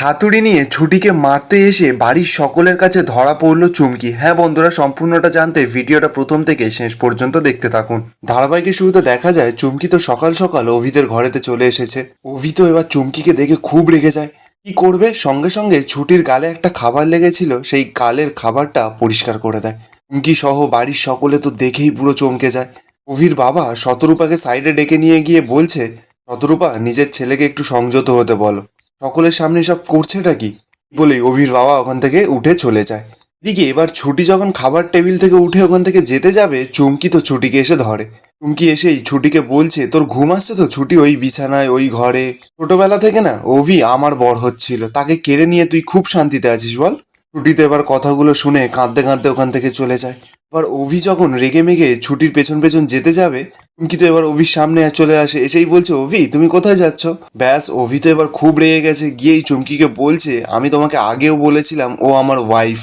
হাতুড়ি নিয়ে ছুটিকে মারতে এসে বাড়ির সকলের কাছে ধরা পড়ল চুমকি। হ্যাঁ বন্ধুরা, সম্পূর্ণটা জানতে ভিডিওটা প্রথম থেকে শেষ পর্যন্ত দেখতে থাকুন। ধারাবাহিকের শুরুতে দেখা যায় চুমকি তো সকাল সকাল অভিদের ঘরেতে চলে এসেছে। অভি তো এবার চুমকিকে দেখে খুব রেগে যায়। কি করবে, সঙ্গে সঙ্গে ছুটির গালে একটা খাবার লেগেছিল, সেই গালের খাবারটা পরিষ্কার করে দেয়। চুমকি সহ বাড়ির সকলে তো দেখেই পুরো চমকে যায়। অভির বাবা শতরূপাকে সাইডে ডেকে নিয়ে গিয়ে বলছে, শতরূপা, নিজের ছেলেকে একটু সংযত হতে বলো, সকলের সামনে সব করছেটা কি? বলেই অভির বাবা ওখান থেকে উঠে চলে যায়। এদিকে এবার ছুটি যখন খাবার টেবিল থেকে উঠে ওখান থেকে যেতে যাবে, চুমকি তো ছুটিকে এসে ধরে। চুমকি এসেই ছুটিকে বলছে, তোর ঘুম আসছে তো? ছুটি ওই বিছানায়, ওই ঘরে ছোটবেলা থেকে না অভি আমার বর হচ্ছিল, তাকে কেড়ে নিয়ে তুই খুব শান্তিতে আছিস বল? ছুটি তো এবার কথাগুলো শুনে কাঁদতে কাঁদতে ওখান থেকে চলে যায়। এবার অভি যখন রেগে মেগে ছুটির পেছন পেছন যেতে যাবে, চুমকি তো এবার অভির সামনে চলে আসে, এসেই বলছে, অভি তুমি কোথায় যাচ্ছ? ব্যাস, অভি তো এবার খুব রেগে গেছে, গিয়েই চুমকিকে বলছে, আমি তোমাকে আগেও বলেছিলাম ও আমার ওয়াইফ,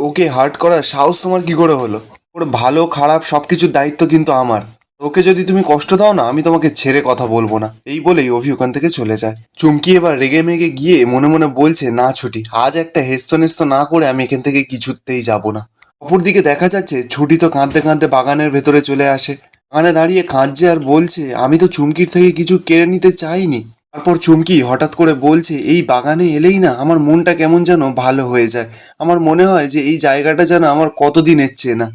ওকে হার্ট করার সাহস তোমার কি করে হলো? ওর ভালো খারাপ সবকিছুর দায়িত্ব কিন্তু আমার। ওকে যদি তুমি কষ্ট দাও না, আমি তোমাকে ছেড়ে কথা বলবো না। এই বলেই অভি ওখান থেকে চলে যায়। চুমকি এবার রেগে মেগে গিয়ে মনে মনে বলছে, না ছুটি, আজ একটা হেস্তনেস্ত না করে আমি এখান থেকে কিছুতেই যাব না। অপরদিকে দেখা যাচ্ছে ছুটি তো কাঁদতে কাঁদতে বাগানের ভেতরে চলে আসে। বাগানে দাঁড়িয়ে কাঁদছে আর বলছে, আমি তো চুমকির থেকে কিছু কেড়ে নিতে চাইনি। তারপর চুমকি হঠাৎ করে বলছে, এই বাগানে এলেই না আমার মনটা কেমন যেন ভালো হয়ে যায়। আমার মনে হয় যে এই জায়গাটা যেন আমার কতদিনের চেনা।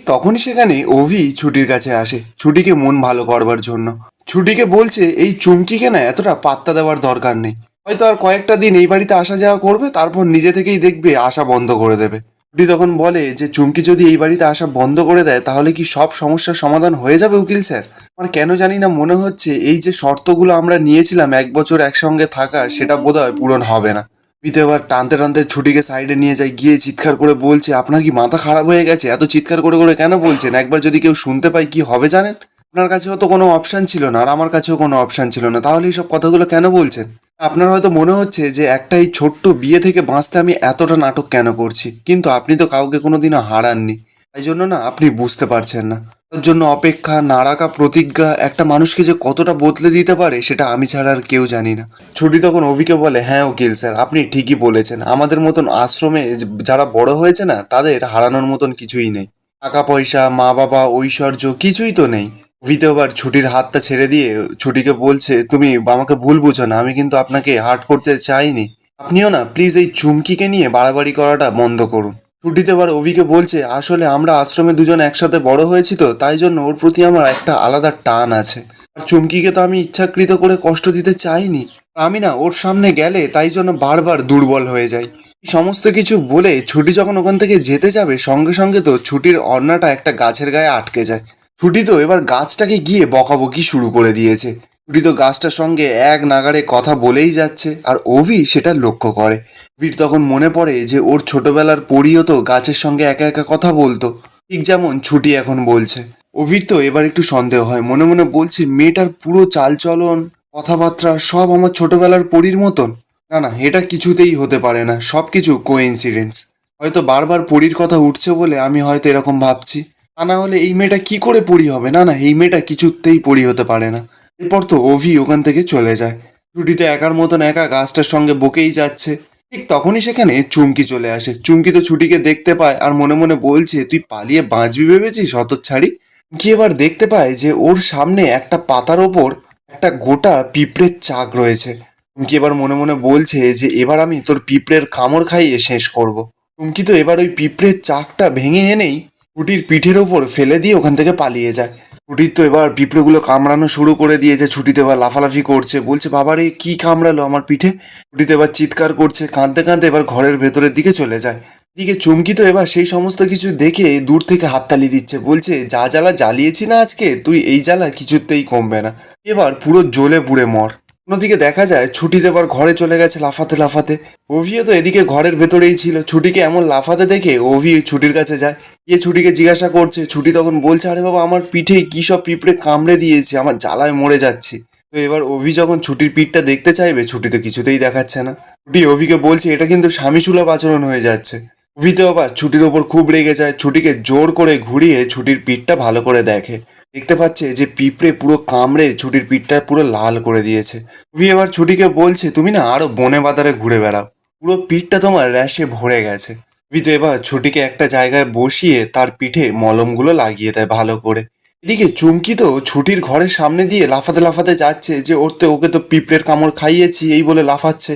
তখনই সেখানে অভি ছুটির কাছে আসে, ছুটিকে মন ভালো করবার জন্য। ছুটিকে বলছে, এই চুমকিকে না এতটা পাত্তা দেওয়ার দরকার নেই। হয়তো আর কয়েকটা দিন এই বাড়িতে আসা যাওয়া করবে, তারপর নিজে থেকেই দেখবে আসা বন্ধ করে দেবে। ছুটি তখন বলে যে, চুমকি যদি এই বাড়িতে আসা বন্ধ করে দেয় তাহলে কি সব সমস্যার সমাধান হয়ে যাবে উকিল স্যার? আমার কেন জানি না মনে হচ্ছে এই যে শর্তগুলো আমরা নিয়েছিলাম 1 বছর একসঙ্গে থাকার, সেটা বোধহয় পূরণ হবে না। পিতে এবার টানতে টানতে ছুটিকে সাইডে নিয়ে যায়, গিয়ে চিৎকার করে বলছে, আপনার কি মাথা খারাপ হয়ে গেছে? এত চিৎকার করে করে কেন বলছেন? একবার যদি কেউ শুনতে পায় কি হবে জানেন? আপনার কাছেও তো কোনো অপশান ছিল না, আর আমার কাছেও কোনো অপশান ছিল না, তাহলে এইসব কথাগুলো কেন বলছেন? আপনার হয়তো মনে হচ্ছে যে একটা এই ছোট্ট বিয়ে থেকে বাঁচতে আমি এতটা নাটক কেন করছি, কিন্তু আপনি তো কাউকে কোনোদিনও হারাননি, তাই জন্য না আপনি বুঝতে পারছেন না। তার জন্য অপেক্ষা, না রাখা প্রতিজ্ঞা একটা মানুষকে যে কতটা বদলে দিতে পারে সেটা আমি ছাড়া আর কেউ জানি না। ছুটি তখন অভিকে বলে, হ্যাঁ উকিল স্যার, আপনি ঠিকই বলেছেন, আমাদের মতন আশ্রমে যারা বড় হয়েছে না, তাদের হারানোর মতন কিছুই নেই। টাকা পয়সা, মা বাবা, ঐশ্বর্য কিছুই তো নেই। অভিতে আবার ছুটির হাতটা ছেড়ে দিয়ে ছুটিকে বলছে, তুমি আমাকে ভুল বুঝো না, আমি কিন্তু আপনাকে হার্ট করতে চাইনি। আপনিও না প্লিজ এই চুমকিকে নিয়ে বাড়াবাড়ি করাটা বন্ধ করুন। ছুটিতে এবার অভিকে বলছে, আসলে আমরা আশ্রমে দুজন একসাথে বড় হয়েছি তো, তাই জন্য ওর প্রতি আমার একটা আলাদা টান আছে। আর চুমকিকে তো আমি ইচ্ছাকৃত করে কষ্ট দিতে চাইনি। আমি না ওর সামনে গেলে তাই জন্য বারবার দুর্বল হয়ে যাই। এই সমস্ত কিছু বলে ছুটি যখন ওখান থেকে যেতে যাবে, সঙ্গে সঙ্গে তো ছুটির অন্যটা একটা গাছের গায়ে আটকে যায়। ছুটি তো এবার গাছটাকে গিয়ে বকাবকি শুরু করে দিয়েছে। ছুটি তো গাছটার সঙ্গে এক নাগাড়ে কথা বলেই যাচ্ছে, আর অভি সেটা লক্ষ্য করে। অভির তখন মনে পড়ে যে ওর ছোটবেলার পরিও তো গাছের সঙ্গে একা একা কথা বলতো, ঠিক যেমন ছুটি এখন বলছে। অভির তো এবার একটু সন্দেহ হয়, মনে মনে বলছে, মেয়েটার পুরো চালচলন, কথাবার্তা সব আমার ছোটবেলার পরীর মতন। না না, এটা কিছুতেই হতে পারে না, সব কিছু কোইন্সিডেন্স। হয়তো বারবার পরীর কথা উঠছে বলে আমি হয়তো এরকম ভাবছি। তা না হলে এই মেয়েটা কি করে পরী হবে? না না, এই মেয়েটা কিছুতেই পরী হতে পারে না। এরপর তো অভি ওখান থেকে চলে যায়। ছুটিতে একার মতন একা গাছটার সঙ্গে বকেই যাচ্ছে। ঠিক তখনই সেখানে চুমকি চলে আসে। চুমকি তো ছুটিকে দেখতে পায় আর মনে মনে বলছে, তুই পালিয়ে বাঁচবি ভেবেছিস হতচ্ছাড়ি? চুমকি এবার দেখতে পায় যে ওর সামনে একটা পাতার ওপর একটা গোটা পিঁপড়ের চাক রয়েছে। চুমকি এবার মনে মনে বলছে যে এবার আমি তোর পিঁপড়ের কামড় খাইয়ে শেষ করব। চুমকি তো এবার ওই পিঁপড়ের চাকটা ভেঙে এনেই ছুটির পিঠের ওপর ফেলে দিয়ে ওখান থেকে পালিয়ে যায়। ছুটির তো এবার পিঁপড়েগুলো কামড়ানো শুরু করে দিয়েছে। ছুটিতে এবার লাফালাফি করছে, বলছে, বাবারে কি কামড়ালো আমার পিঠে? ছুটিতে এবার চিৎকার করছে, কাঁদতে কাঁদতে এবার ঘরের ভেতরের দিকে চলে যায়। এদিকে চুমকি তো এবার সেই সমস্ত কিছু দেখে দূর থেকে হাততালি দিচ্ছে, বলছে, যা জ্বালা জ্বালিয়েছি না আজকে, তুই এই জ্বালা কিছুতেই কমবে না, এবার পুরো জ্বলে পুড়ে মর। অন্যদিকে দেখা যায় ছুটিতে এবার ঘরে চলে গেছে লাফাতে লাফাতে। অভিও তো এদিকে ঘরের ভেতরেই ছিল। ছুটিকে এমন লাফাতে দেখে অভি ছুটির কাছে যায়, গিয়ে ছুটিকে জিজ্ঞাসা করছে। ছুটি তখন বলছে, আরে বাবা, আমার পিঠে কি সব পিঁপড়ে কামড়ে দিয়েছে, আমার জ্বালায় মরে যাচ্ছি। তো এবার অভি যখন ছুটির পিঠটা দেখতে চাইবে, ছুটি তো কিছুতেই দেখাচ্ছে না। ছুটি অভিকে বলছে, এটা কিন্তু স্বামীসুলভ আচরণ হয়ে যাচ্ছে। অভি তো আবার ছুটির ওপর খুব রেগে যায়, ছুটিকে জোর করে ঘুরিয়ে ছুটির পিঠটা ভালো করে দেখে। দেখতে পাচ্ছে যে পিঁপড়ে পুরো কামড়ে ছুটির পিঠটা পুরো লাল করে দিয়েছে। অভি এবার ছুটিকে বলছে, তুমি না আরো বনে বাজারে ঘুরে বেড়াও। পুরো পিঠটা তোমার র্যাশে ভরে গেছে। অভি তো এবার ছুটিকে একটা জায়গায় বসিয়ে তার পিঠে মলমগুলো লাগিয়ে দেয় ভালো করে। এদিকে চুমকি তো ছুটির ঘরের সামনে দিয়ে লাফাতে লাফাতে যাচ্ছে যে ওকে তো পিঁপড়ের কামড় খাইয়েছি এই বলে লাফাচ্ছে।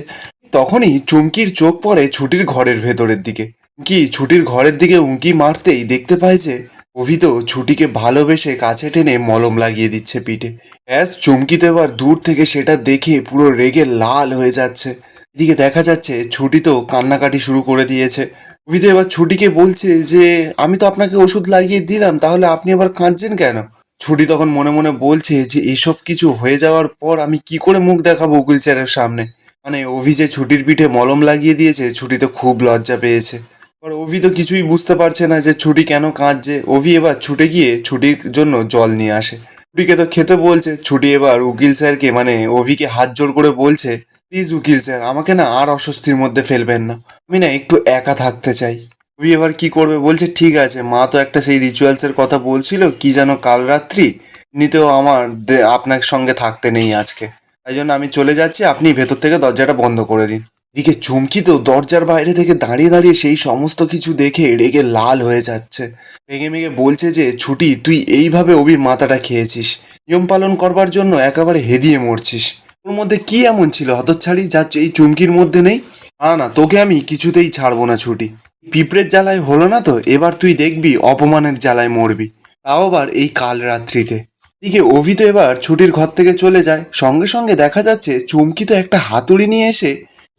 তখনই চুমকির চোখ পড়ে ছুটির ঘরের ভেতরের দিকে। কি ছুটির ঘরের দিকে উঁকি মারতেই দেখতে পায় যে অভি তো ছুটিকে ভালোবেসে কাছে টেনে মলম লাগিয়ে দিচ্ছে পিঠে। ব্যাস চুমকি তো এবার দূর থেকে সেটা দেখে পুরো রেগে লাল হয়ে যাচ্ছে। এদিকে দেখা যাচ্ছে ছুটি তো কান্নাকাটি শুরু করে দিয়েছে। অভি তো এবার ছুটিকে বলছে যে আমি তো আপনাকে ওষুধ লাগিয়ে দিলাম, তাহলে আপনি আবার কাঁদছেন কেন? ছুটি তখন মনে মনে বলছে যে এসব কিছু হয়ে যাওয়ার পর আমি কি করে মুখ দেখাবো উকিল স্যারের সামনে। মানে অভি যে ছুটির পিঠে মলম লাগিয়ে দিয়েছে, ছুটি তো খুব লজ্জা পেয়েছে। আর অভি তো কিছুই বুঝতে পারছে না যে ছুটি কেন কাঁদছে। অভি এবার ছুটে গিয়ে ছুটির জন্য জল নিয়ে আসে। ছুটিকে তো খেতে বলছে। ছুটি এবার উকিল স্যারকে মানে অভিকে হাত জোড় করে বলছে, প্লিজ উকিল স্যার আমাকে না আর অস্বস্তির মধ্যে ফেলবেন না, আমি না একটু একা থাকতে চাই। অভি এবার কি করবে বলছে, ঠিক আছে মা তো একটা সেই রিচুয়ালসের কথা বলছিল কি যেন কাল রাত্রি, এমনিতেও আমার আপনার সঙ্গে থাকতে নেই আজকে, তাই জন্য আমি চলে যাচ্ছি, আপনি ভেতর থেকে দরজাটা বন্ধ করে দিন। এদিকে চুমকি তো দরজার বাইরে থেকে দাঁড়িয়ে দাঁড়িয়ে সেই সমস্ত কিছু দেখে রেগে লাল হয়ে যাচ্ছে। রেগে মেগে বলছে যে ছুটি তুই এইভাবে অভির মাথাটা খেয়েছিস, নিয়ম পালন করবার জন্য একেবারে হেদিয়ে মরছিস। ওর মধ্যে কি এমন ছিল হতচ্ছাড়ি যা এই চুমকির মধ্যে নেই? না তোকে আমি কিছুতেই ছাড়বো না ছুটি। পিঁপড়ের জ্বালায় হলো না তো, এবার তুই দেখবি অপমানের জ্বালায় মরবি, তাও আবার এই কাল রাত্রিতে। এদিকে অভি তো এবার ছুটির ঘর থেকে চলে যায়। সঙ্গে সঙ্গে দেখা যাচ্ছে চুমকি তো একটা হাতুড়ি নিয়ে এসে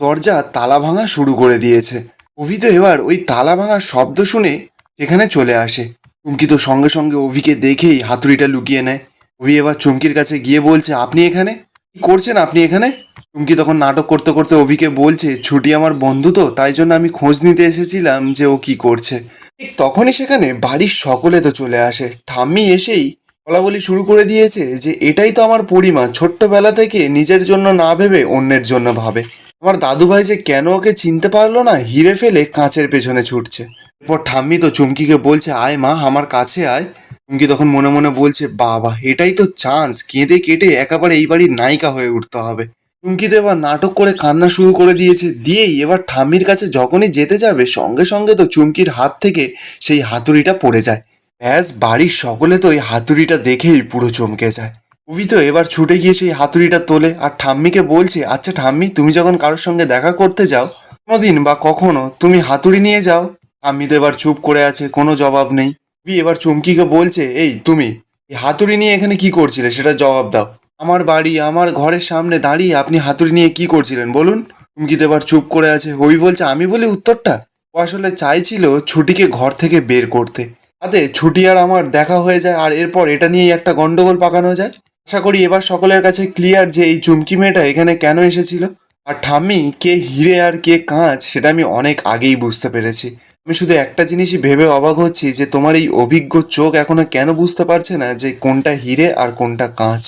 দরজা তালা ভাঙা শুরু করে দিয়েছে। অভি তো এবার ওই তালা ভাঙার শব্দ শুনে সেখানে চলে আসে। চুমকি তো সঙ্গে সঙ্গে অভিকে দেখেই হাতুড়িটা লুকিয়ে নেয়। অভি এবার চুমকির কাছে গিয়ে বলছে, আপনি এখানে কি করছেন, আপনি এখানে? চুমকি তখন নাটক করতে করতে অভিকে বলছে, ছুটি আমার বন্ধু তো, তাই জন্য আমি খোঁজ নিতে এসেছিলাম যে ও কি করছে। ঠিক তখনই সেখানে বাড়ির সকলে তো চলে আসে। ঠাম্মি এসেই বলা বলি শুরু করে দিয়েছে যে এটাই তো আমার পরিমা, ছোট্টবেলা থেকে নিজের জন্য না ভেবে অন্যের জন্য ভাবে। আমার দাদুভাই যে কেন ওকে চিনতে পারলো না, হিরে ফেলে কাঁচের পেছনে ছুটছে। এরপর ঠাম্মি তো চুমকিকে বলছে, আয় মা আমার কাছে আয়। চুমকি তখন মনে মনে বলছে, বাবা এটাই তো চান্স, কেঁদে কেটে একেবারে এই বাড়ির নায়িকা হয়ে উঠতে হবে। চুমকি তো এবার নাটক করে কান্না শুরু করে দিয়েছে। দিয়েই এবার ঠাম্মির কাছে যখনই যেতে যাবে সঙ্গে সঙ্গে তো চুমকির হাত থেকে সেই হাতুড়িটা পড়ে যায়। ব্যাস বাড়ির সকলে তো এই হাতুড়িটা দেখেই পুরো চমকে যায়। অভি তো এবার ছুটে গিয়ে সেই হাতুড়িটা তোলে আর ঠাম্মিকে বলছে, আচ্ছা ঠাম্মি তুমি যখন কারোর সঙ্গে দেখা করতে যাও কোনোদিন বা কখনো তুমি হাতুড়ি নিয়ে যাও? ঠাম্মি তো এবার চুপ করে আছে, কোনো জবাব নেই। অভি এবার চুমকিকে বলছে, এই তুমি এই হাতুড়ি নিয়ে এখানে কি করছিলে সেটা জবাব দাও। আমার বাড়ি আমার ঘরের সামনে দাঁড়িয়ে আপনি হাতুড়ি নিয়ে কি করছিলেন বলুন? চুমকি তো এবার চুপ করে আছে। অভি বলছে, আমি বলি উত্তরটা? ও আসলে চাইছিল ছুটিকে ঘর থেকে বের করতে, তাতে ছুটি আর আমার দেখা হয়ে যায় আর এরপর এটা নিয়েই একটা গন্ডগোল পাকানো যায়। আশা করি এবার সকলের কাছে ক্লিয়ার যে এই চুমকি মেয়েটা এখানে কেন এসেছিল। আর ঠাম্মি কে হিরে আর কে কাঁচ সেটা আমি অনেক আগেই বুঝতে পেরেছি। আমি শুধু একটা জিনিসই ভেবে অবাক হচ্ছি যে তোমার এই অভিজ্ঞ চোখ এখনো কেন বুঝতে পারছে না যে কোনটা হিরে আর কোনটা কাঁচ।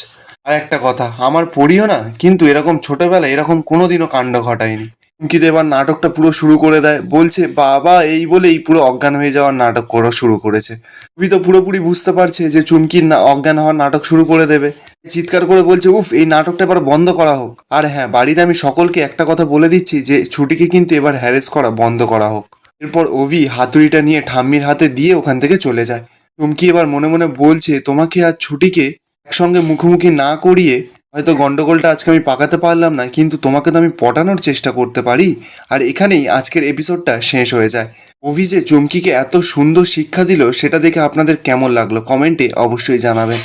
আর একটা কথা, আমার পড়িও না কিন্তু এরকম ছোটবেলায় এরকম কোনোদিনও কাণ্ড ঘটায়নি। চুমকিতে এবার নাটকটা পুরো শুরু করে দেয়, বলছে বাবা এই বলেই পুরো অজ্ঞান হয়ে যাওয়ার নাটক করা শুরু করেছে। তুমি তো পুরোপুরি বুঝতে পারছে যে চুমকির না অজ্ঞান হওয়ার নাটক শুরু করে দেবে। চিৎকার করে বলছে, উফ এই নাটকটা এবার বন্ধ করা হোক। আর হ্যাঁ বাড়িতে আমি সকলকে একটা কথা বলে দিচ্ছি যে ছুটিকে কিন্তু এবার হ্যারেস করা বন্ধ করা হোক। এরপর অভি হাতুড়িটা নিয়ে ঠাম্মির হাতে দিয়ে ওখান থেকে চলে যায়। চুমকি এবার মনে মনে বলছে, তোমাকে আর ছুটিকে একসঙ্গে মুখোমুখি না করিয়ে হয়তো গন্ডগোলটা আজকে আমি পাকাতে পারলাম না, কিন্তু তোমাকে তো আমি পটানোর চেষ্টা করতে পারি। আর এখানেই আজকের এপিসোডটা শেষ হয়ে যায়। অভি যে চুমকিকে এত সুন্দর শিক্ষা দিল সেটা দেখে আপনাদের কেমন লাগলো কমেন্টে অবশ্যই জানাবেন।